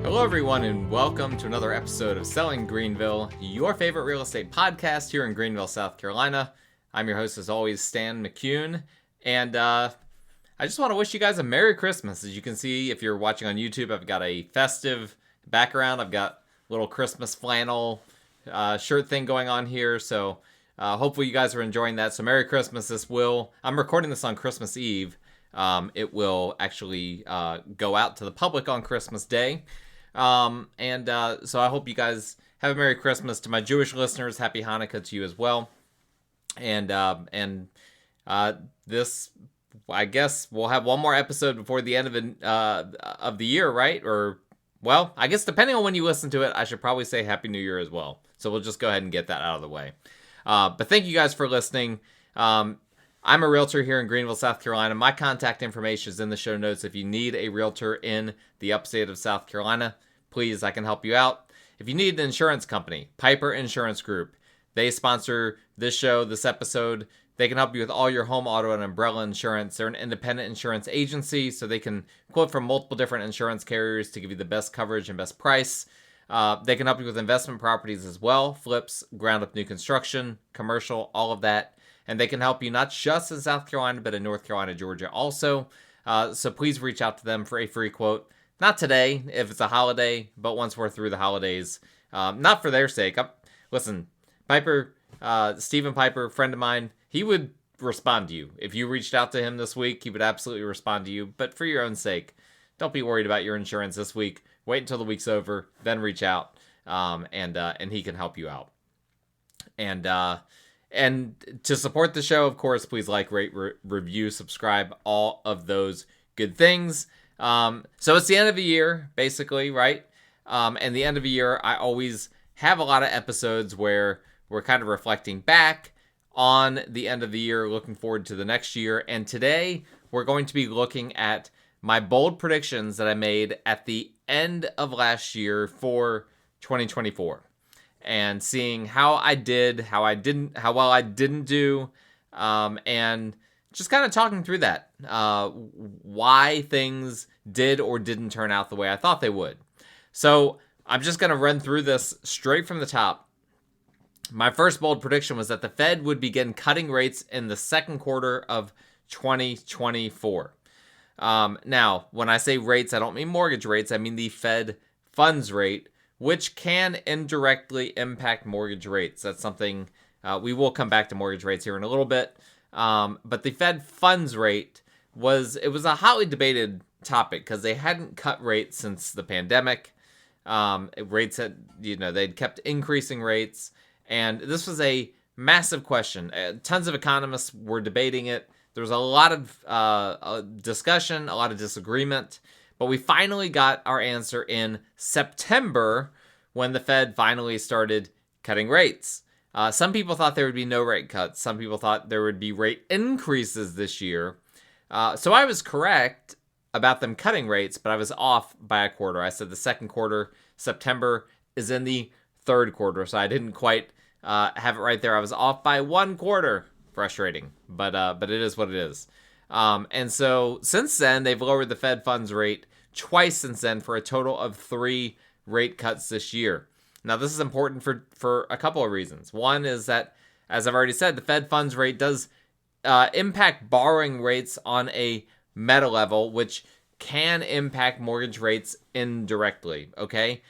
Hello, everyone, and welcome to another episode of Selling Greenville, your favorite real estate podcast here in Greenville, South Carolina. I'm your host, as always, Stan McCune, and I just want to wish you guys a Merry Christmas. As you can see, if you're watching on YouTube, I've got a festive background. I've got a little Christmas flannel shirt thing going on here, so hopefully you guys are enjoying that. So Merry Christmas. I'm recording this on Christmas Eve. It will actually go out to the public on Christmas Day. So I hope you guys have a Merry Christmas. To my Jewish listeners, Happy Hanukkah to you as well. And this, I guess we'll have one more episode before the end of the year, right? Or, well, I guess depending on when you listen to it, I should probably say Happy New Year as well. So we'll just go ahead and get that out of the way. But thank you guys for listening. I'm a realtor here in Greenville, South Carolina. My contact information is in the show notes. If you need a realtor in the upstate of South Carolina, please, I can help you out. If you need an insurance company, Piper Insurance Group, they sponsor this show, this episode. They can help you with all your home, auto, and umbrella insurance. They're an independent insurance agency, so they can quote from multiple different insurance carriers to give you the best coverage and best price. They can help you with investment properties as well, flips, ground-up new construction, commercial, all of that. And they can help you not just in South Carolina, but in North Carolina, Georgia also. So please reach out to them for a free quote. Not today, if it's a holiday, but once we're through the holidays. Not for their sake. Listen, Piper, Stephen Piper, friend of mine, he would respond to you. If you reached out to him this week, he would absolutely respond to you. But for your own sake, don't be worried about your insurance this week. Wait until the week's over, then reach out, and he can help you out. And to support the show, of course, please like, rate, review, subscribe, all of those good things. So it's the end of the year, basically, right? And the end of the year, I always have a lot of episodes where we're kind of reflecting back on the end of the year, looking forward to the next year. And today, we're going to be looking at my bold predictions that I made at the end of last year for 2024. And seeing how I did, how well I didn't do, and just kind of talking through that, why things did or didn't turn out the way I thought they would. So I'm just going to run through this straight from the top. My first bold prediction was that the Fed would begin cutting rates in the second quarter of 2024. Now, when I say rates, I don't mean mortgage rates. I mean the Fed funds rate, which can indirectly impact mortgage rates. That's something we will come back to mortgage rates here in a little bit. But the Fed funds rate was a hotly debated topic because they hadn't cut rates since the pandemic. Rates they'd kept increasing rates, and this was a massive question. Tons of economists were debating it. There was a lot of discussion, a lot of disagreement. But we finally got our answer in September when the Fed finally started cutting rates. Some people thought there would be no rate cuts. Some people thought there would be rate increases this year. So I was correct about them cutting rates, but I was off by a quarter. I said the second quarter, September, is in the third quarter. So I didn't quite have it right there. I was off by 1 quarter. Frustrating, but it is what it is. And so since then, they've lowered the Fed funds rate twice since then for a total of 3 rate cuts this year. Now, this is important for a couple of reasons. One is that, as I've already said, the Fed funds rate does impact borrowing rates on a meta level, which can impact mortgage rates indirectly, okay?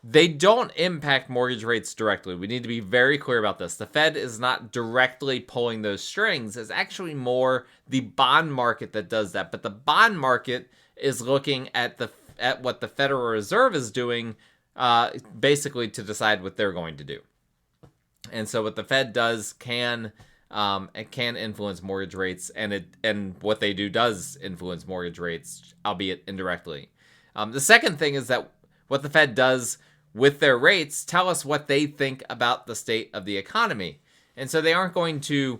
They don't impact mortgage rates directly. We need to be very clear about this. The Fed is not directly pulling those strings. It's actually more the bond market that does that. But the bond market is looking at what the Federal Reserve is doing, basically to decide what they're going to do. And so what the Fed does can influence mortgage rates, and what they do does influence mortgage rates, albeit indirectly. The second thing is that what the Fed does with their rates tell us what they think about the state of the economy. And so they aren't going to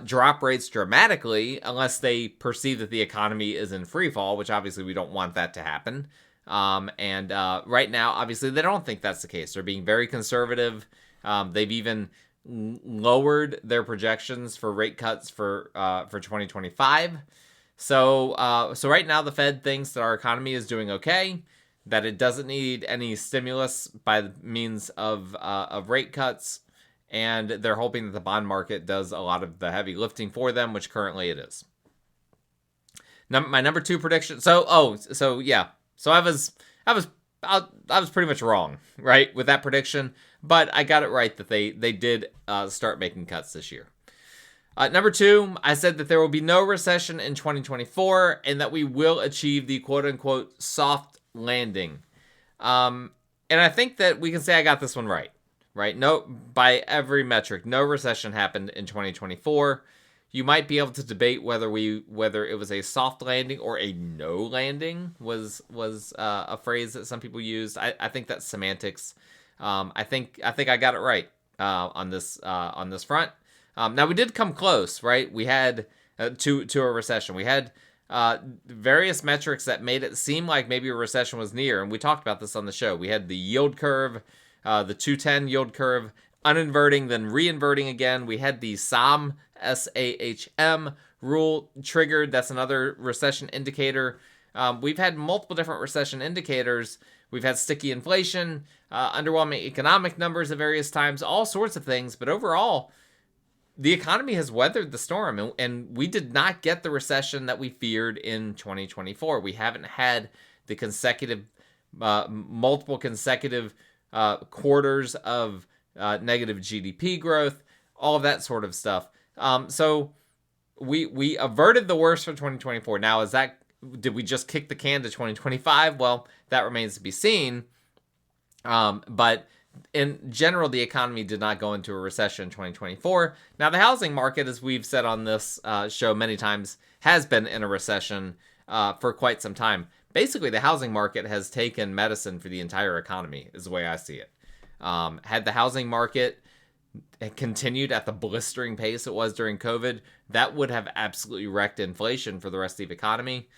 drop rates dramatically unless they perceive that the economy is in free fall, which obviously we don't want that to happen. Right now, obviously, they don't think that's the case. They're being very conservative. They've even lowered their projections for rate cuts for 2025. So right now, the Fed thinks that our economy is doing okay. that it doesn't need any stimulus by the means of rate cuts, and they're hoping that the bond market does a lot of the heavy lifting for them, which currently it is. My number 2 prediction. So I was pretty much wrong, right, with that prediction, but I got it right that they did start making cuts this year. Number 2, I said that there will be no recession in 2024 and that we will achieve the quote-unquote soft landing. And I think that we can say I got this one right? No, by every metric, no recession happened in 2024. You might be able to debate whether it was a soft landing or a no landing was a phrase that some people used. I think that's semantics. I think I got it right on this front. Now we did come close, right? We had to a recession. We had various metrics that made it seem like maybe a recession was near, and we talked about this on the show. We had the yield curve, the 210 yield curve, uninverting, then reinverting again. We had the SAHM rule triggered. That's another recession indicator. We've had multiple different recession indicators. We've had sticky inflation, underwhelming economic numbers at various times, all sorts of things. But overall, the economy has weathered the storm, and we did not get the recession that we feared in 2024. We haven't had the multiple consecutive quarters of negative GDP growth, all of that sort of stuff. So we averted the worst for 2024. Now, did we just kick the can to 2025? Well, that remains to be seen. But in general, the economy did not go into a recession in 2024. Now, the housing market, as we've said on this show many times, has been in a recession for quite some time. Basically, the housing market has taken medicine for the entire economy, is the way I see it. Had the housing market continued at the blistering pace it was during COVID, that would have absolutely wrecked inflation for the rest of the economy.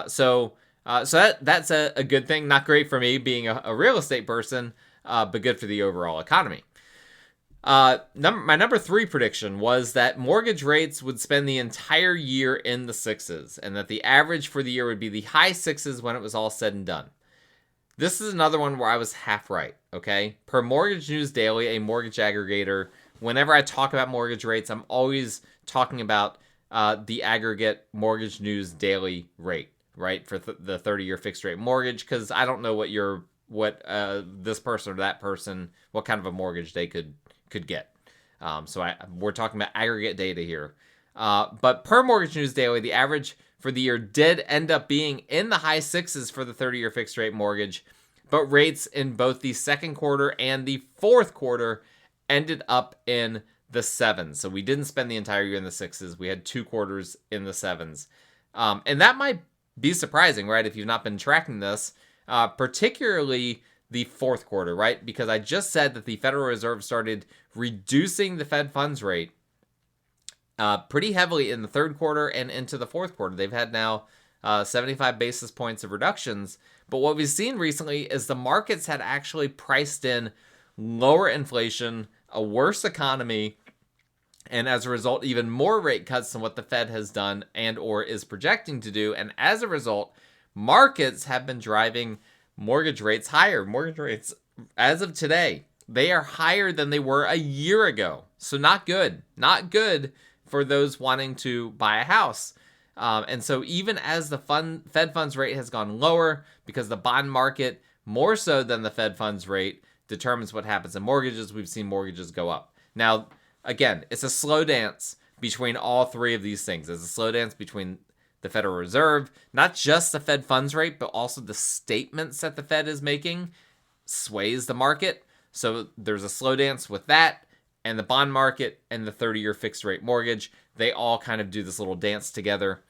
So that's a good thing. Not great for me being a real estate person, but good for the overall economy. My number 3 prediction was that mortgage rates would spend the entire year in the 6s, and that the average for the year would be the high 6s when it was all said and done. This is another one where I was half right, okay? Per Mortgage News Daily, a mortgage aggregator, whenever I talk about mortgage rates, I'm always talking about the aggregate Mortgage News Daily rate, right? For the 30-year fixed rate mortgage, because I don't know what this person or that person, what kind of a mortgage they could get. So we're talking about aggregate data here. But per Mortgage News Daily, the average for the year did end up being in the high 6s for the 30-year fixed rate mortgage, but rates in both the second quarter and the fourth quarter ended up in the 7s. So we didn't spend the entire year in the 6s. We had 2 quarters in the 7s. And that might be surprising, right, if you've not been tracking this, particularly the fourth quarter, right? Because I just said that the Federal Reserve started reducing the Fed funds rate pretty heavily in the third quarter and into the fourth quarter. They've had now 75 basis points of reductions. But what we've seen recently is the markets had actually priced in lower inflation, a worse economy, and as a result, even more rate cuts than what the Fed has done and or is projecting to do. And as a result, markets have been driving mortgage rates higher. Mortgage rates, as of today, they are higher than they were a year ago. So not good. Not good for those wanting to buy a house. And so even as the Fed funds rate has gone lower, because the bond market, more so than the Fed funds rate, determines what happens in mortgages, we've seen mortgages go up. Now, again, it's a slow dance between all three of these things. It's a slow dance between the Federal Reserve, not just the Fed funds rate, but also the statements that the Fed is making sways the market. So there's a slow dance with that, and the bond market and the 30-year fixed rate mortgage, they all kind of do this little dance together.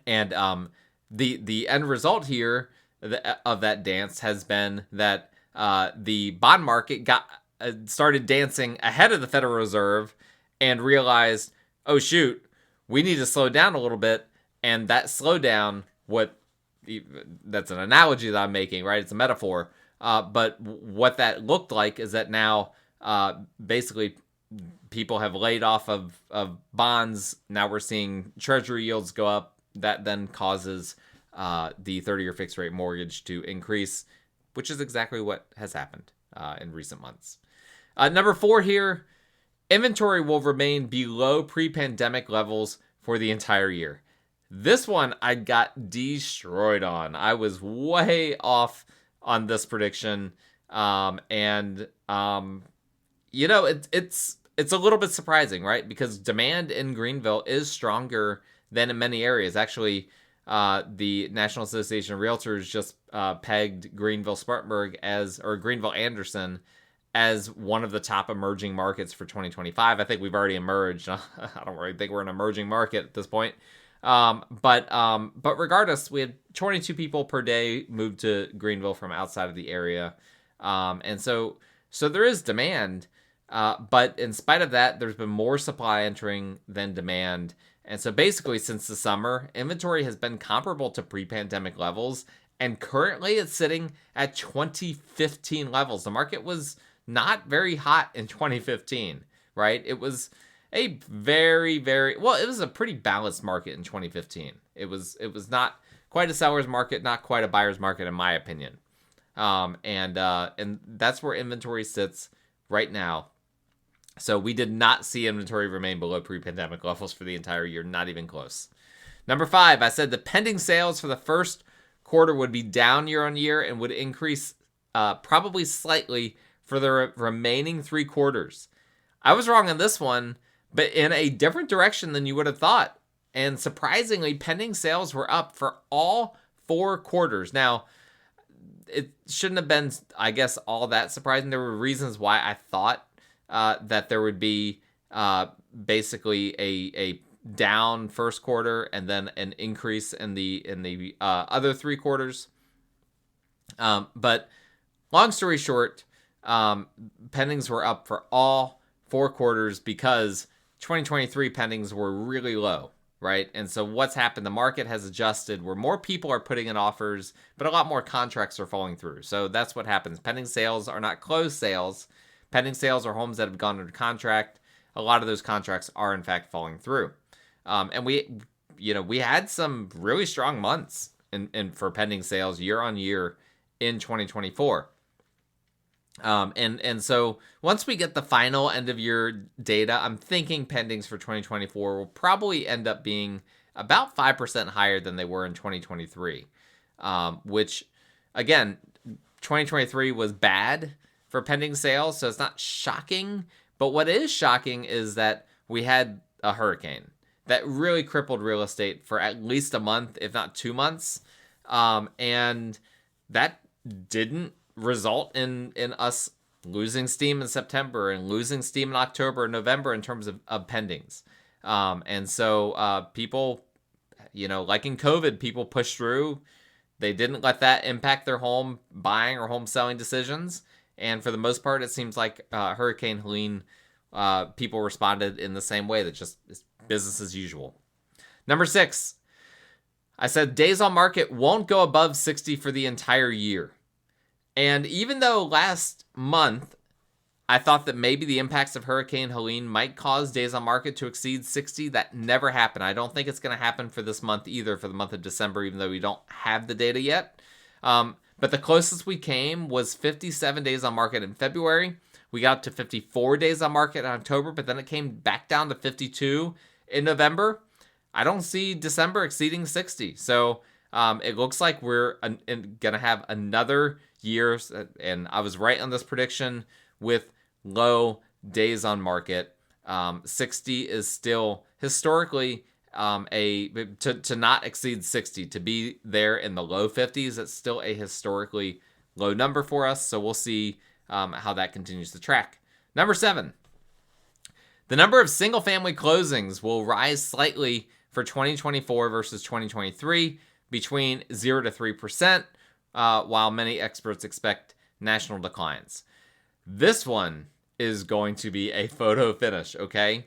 And the end result here of that dance has been that the bond market started dancing ahead of the Federal Reserve and realized, oh shoot, we need to slow down a little bit. And that slowdown, that's an analogy that I'm making, right? It's a metaphor. But what that looked like is that now basically people have laid off of bonds. Now we're seeing treasury yields go up. That then causes the 30-year fixed rate mortgage to increase, which is exactly what has happened in recent months. Number 4 here, inventory will remain below pre-pandemic levels for the entire year. This one I got destroyed on. I was way off on this prediction. It's a little bit surprising, right? Because demand in Greenville is stronger than in many areas. Actually, the National Association of Realtors just pegged Greenville-Spartanburg Greenville-Anderson as one of the top emerging markets for 2025. I think we've already emerged. I don't really think we're an emerging market at this point. But regardless, we had 22 people per day moved to Greenville from outside of the area. And so there is demand. But in spite of that, there's been more supply entering than demand. And so basically since the summer, inventory has been comparable to pre-pandemic levels. And currently it's sitting at 2015 levels. The market was not very hot in 2015, right? It was a very, it was a pretty balanced market in 2015. It was not quite a seller's market, not quite a buyer's market, in my opinion. And that's where inventory sits right now. So we did not see inventory remain below pre-pandemic levels for the entire year, not even close. Number 5, I said the pending sales for the first quarter would be down year on year and would increase probably slightly for the remaining 3 quarters. I was wrong on this one, but in a different direction than you would have thought. And surprisingly, pending sales were up for all 4 quarters. Now, it shouldn't have been, I guess, all that surprising. There were reasons why I thought that there would be basically a down first quarter and then an increase in the other 3 quarters. But long story short, pendings were up for all 4 quarters because 2023 pendings were really low, right? And so what's happened, the market has adjusted where more people are putting in offers, but a lot more contracts are falling through. So that's what happens. Pending sales are not closed sales. Pending sales are homes that have gone under contract. A lot of those contracts are in fact falling through. And we had some really strong months for pending sales year on year in 2024. And so once we get the final end of year data, I'm thinking pendings for 2024 will probably end up being about 5% higher than they were in 2023. Which again, 2023 was bad for pending sales, so it's not shocking. But what is shocking is that we had a hurricane that really crippled real estate for at least a month, if not 2 months. And that didn't result in us losing steam in September and losing steam in October and November in terms of pendings. And so people, like in COVID, people pushed through. They didn't let that impact their home buying or home selling decisions. And for the most part, it seems like Hurricane Helene, people responded in the same way, that just is business as usual. Number 6, I said days on market won't go above 60 for the entire year. And even though last month I thought that maybe the impacts of Hurricane Helene might cause days on market to exceed 60, that never happened. I don't think it's going to happen for this month either, for the month of December, even though we don't have the data yet. But the closest we came was 57 days on market in February. We got to 54 days on market in October, but then it came back down to 52 in November. I don't see December exceeding 60. So it looks like we're going to have another year, and I was right on this prediction, with low days on market. 60 is still historically to not exceed 60, to be there in the low 50s. It's still a historically low number for us. So we'll see how that continues to track. Number 7, the number of single family closings will rise slightly for 2024 versus 2023, between 0 to 3%, while many experts expect national declines. This one is going to be a photo finish, okay?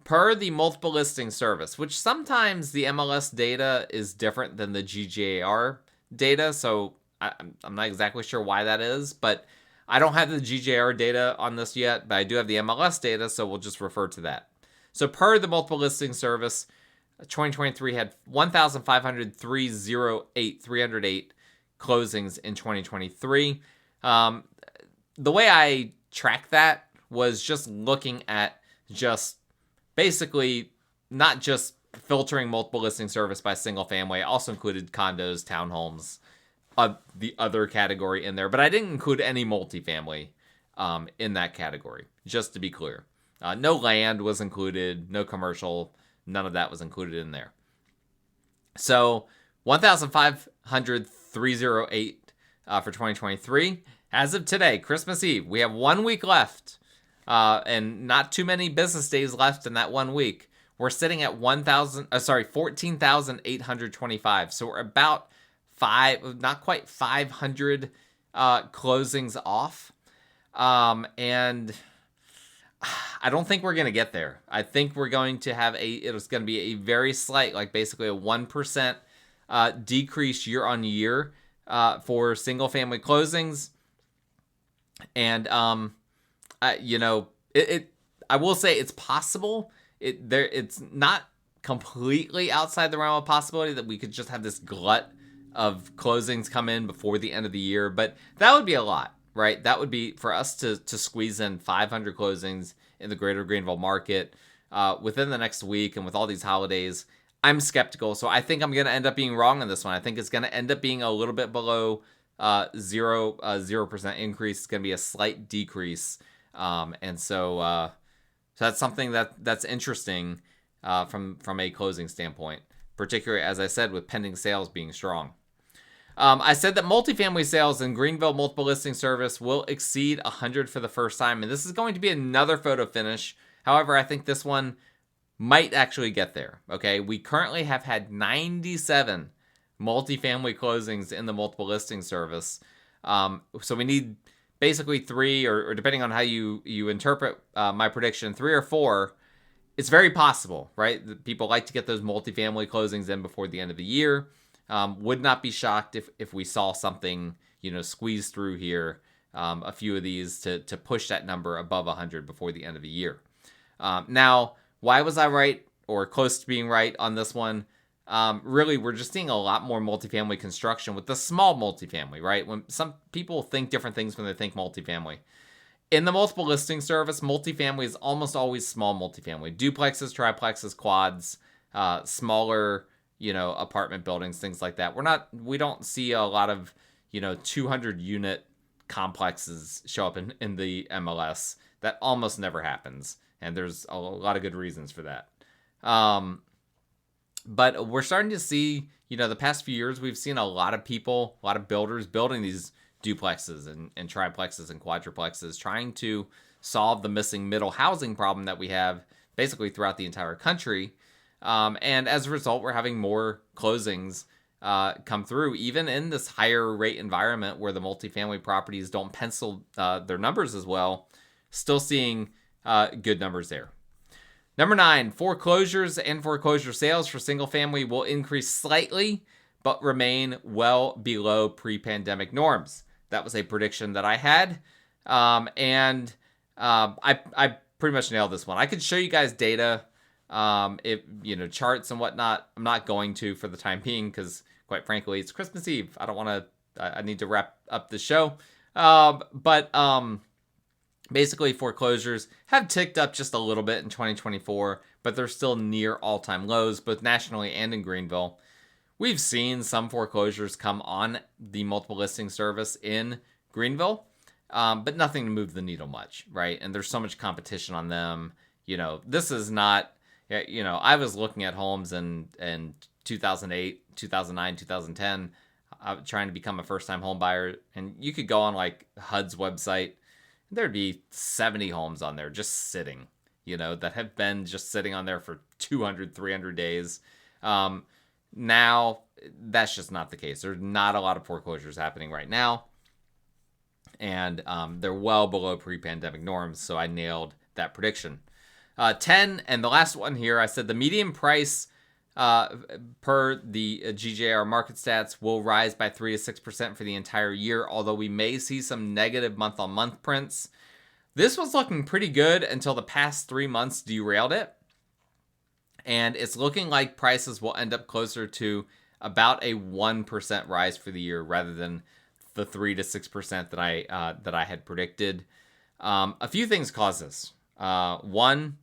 Per the multiple listing service, which sometimes the MLS data is different than the GJR data, so I'm not exactly sure why that is, but I don't have the GJR data on this yet, but I do have the MLS data, so we'll just refer to that. So per the multiple listing service, 2023 had 1,503 closings in 2023. The way I track that was just looking at just basically not just filtering multiple listing service by single family. I also included condos, townhomes, the other category in there, but I didn't include any multifamily in that category, just to be clear. No land was included, no commercial, none of that was included in there. So 1,503 for 2023. As of today, Christmas Eve, we have 1 week left and not too many business days left in that 1 week. We're sitting at 14,825. So we're about not quite 500 closings off. And I don't think we're going to get there. I think we're going to have it's going to be a very slight, like basically a 1% decrease year on year for single family closings. And, I will say it's possible. It's not completely outside the realm of possibility that we could just have this glut of closings come in before the end of the year, but that would be a lot, right? That would be for us to squeeze in 500 closings in the greater Greenville market within the next week, and with all these holidays, I'm skeptical. So I think I'm going to end up being wrong on this one. I think it's going to end up being a little bit below 0% increase. It's going to be a slight decrease. And so that's something that's interesting from a closing standpoint, particularly, as I said, with pending sales being strong. I said that multifamily sales in Greenville multiple listing service will exceed 100 for the first time, and this is going to be another photo finish. However, I think this one might actually get there. Okay, we currently have had 97 multifamily closings in the multiple listing service. So we need basically 3, or depending on how you interpret my prediction, 3 or 4. It's very possible, right? People like to get those multifamily closings in before the end of the year. Would not be shocked if we saw something, squeeze through here, a few of these to push that number above 100 before the end of the year. Now, why was I right or close to being right on this one? Really, we're just seeing a lot more multifamily construction with the small multifamily, right? When some people think different things when they think multifamily. In the multiple listing service, multifamily is almost always small multifamily. Duplexes, triplexes, quads, smaller, apartment buildings, things like that. We don't see a lot of, 200 unit complexes show up in the MLS. That almost never happens. And there's a lot of good reasons for that. But we're starting to see, the past few years, we've seen a lot of people, a lot of builders building these duplexes and triplexes and quadruplexes, trying to solve the missing middle housing problem that we have basically throughout the entire country. And as a result, we're having more closings come through, even in this higher rate environment where the multifamily properties don't pencil their numbers as well. Still seeing good numbers there. Number 9, foreclosures and foreclosure sales for single family will increase slightly, but remain well below pre-pandemic norms. That was a prediction that I had. I pretty much nailed this one. I could show you guys data, charts and whatnot. I'm not going to for the time being because, quite frankly, it's Christmas Eve. I need to wrap up the show. Basically, foreclosures have ticked up just a little bit in 2024, but they're still near all-time lows, both nationally and in Greenville. We've seen some foreclosures come on the multiple listing service in Greenville, but nothing to move the needle much, right? And there's so much competition on them. This is not, I was looking at homes in 2008, 2009, 2010, trying to become a first-time home buyer, and you could go on like HUD's website, there'd be 70 homes on there just sitting, that have been just sitting on there for 200, 300 days. Now, that's just not the case. There's not a lot of foreclosures happening right now. And they're well below pre-pandemic norms, so I nailed that prediction. 10, and the last one here, I said the median price per the GJR market stats will rise by 3 to 6% for the entire year, although we may see some negative month-on-month prints. This was looking pretty good until the past 3 months derailed it. And it's looking like prices will end up closer to about a 1% rise for the year rather than the 3 to 6% that I had predicted. A few things cause this. One,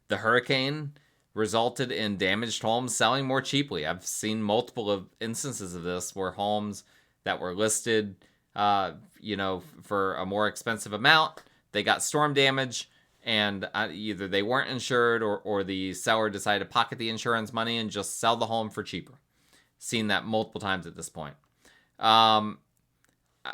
the hurricane resulted in damaged homes selling more cheaply. I've seen multiple instances of this where homes that were listed, for a more expensive amount, they got storm damage, and either they weren't insured or the seller decided to pocket the insurance money and just sell the home for cheaper. Seen that multiple times at this point.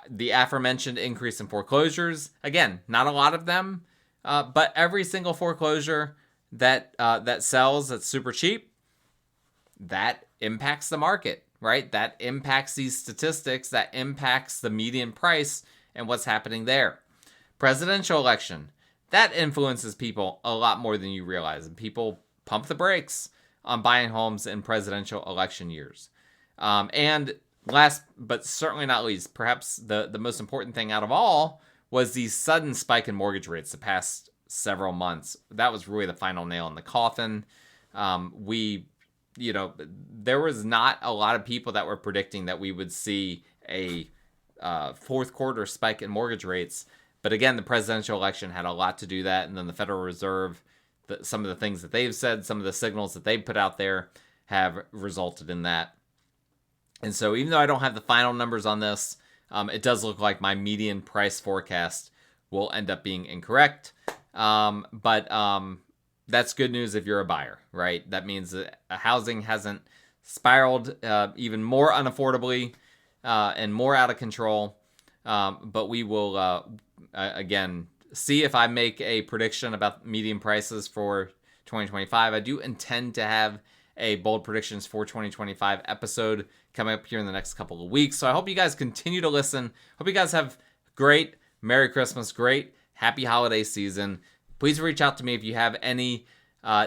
The aforementioned increase in foreclosures, again, not a lot of them, but every single foreclosure that sells that's super cheap, that impacts the market, right? That impacts these statistics, that impacts the median price and what's happening there. Presidential election, that influences people a lot more than you realize, and people pump the brakes on buying homes in presidential election years. And last but certainly not least, perhaps the most important thing out of all was the sudden spike in mortgage rates the past several months. That was really the final nail in the coffin. There was not a lot of people that were predicting that we would see a fourth quarter spike in mortgage rates. But again, the presidential election had a lot to do that. And then the Federal Reserve, some of the things that they've said, some of the signals that they've put out there have resulted in that. And so even though I don't have the final numbers on this, it does look like my median price forecast will end up being incorrect. But that's good news if you're a buyer, right? That means that housing hasn't spiraled even more unaffordably and more out of control. But we will, again, see if I make a prediction about median prices for 2025. I do intend to have a Bold Predictions for 2025 episode coming up here in the next couple of weeks. So I hope you guys continue to listen. Hope you guys have great Merry Christmas, great Happy Holiday season. Please reach out to me if you have any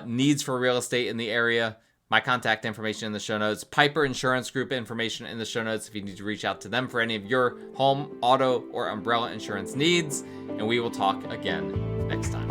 needs for real estate in the area. My contact information in the show notes. Piper Insurance Group information in the show notes if you need to reach out to them for any of your home, auto, or umbrella insurance needs. And we will talk again next time.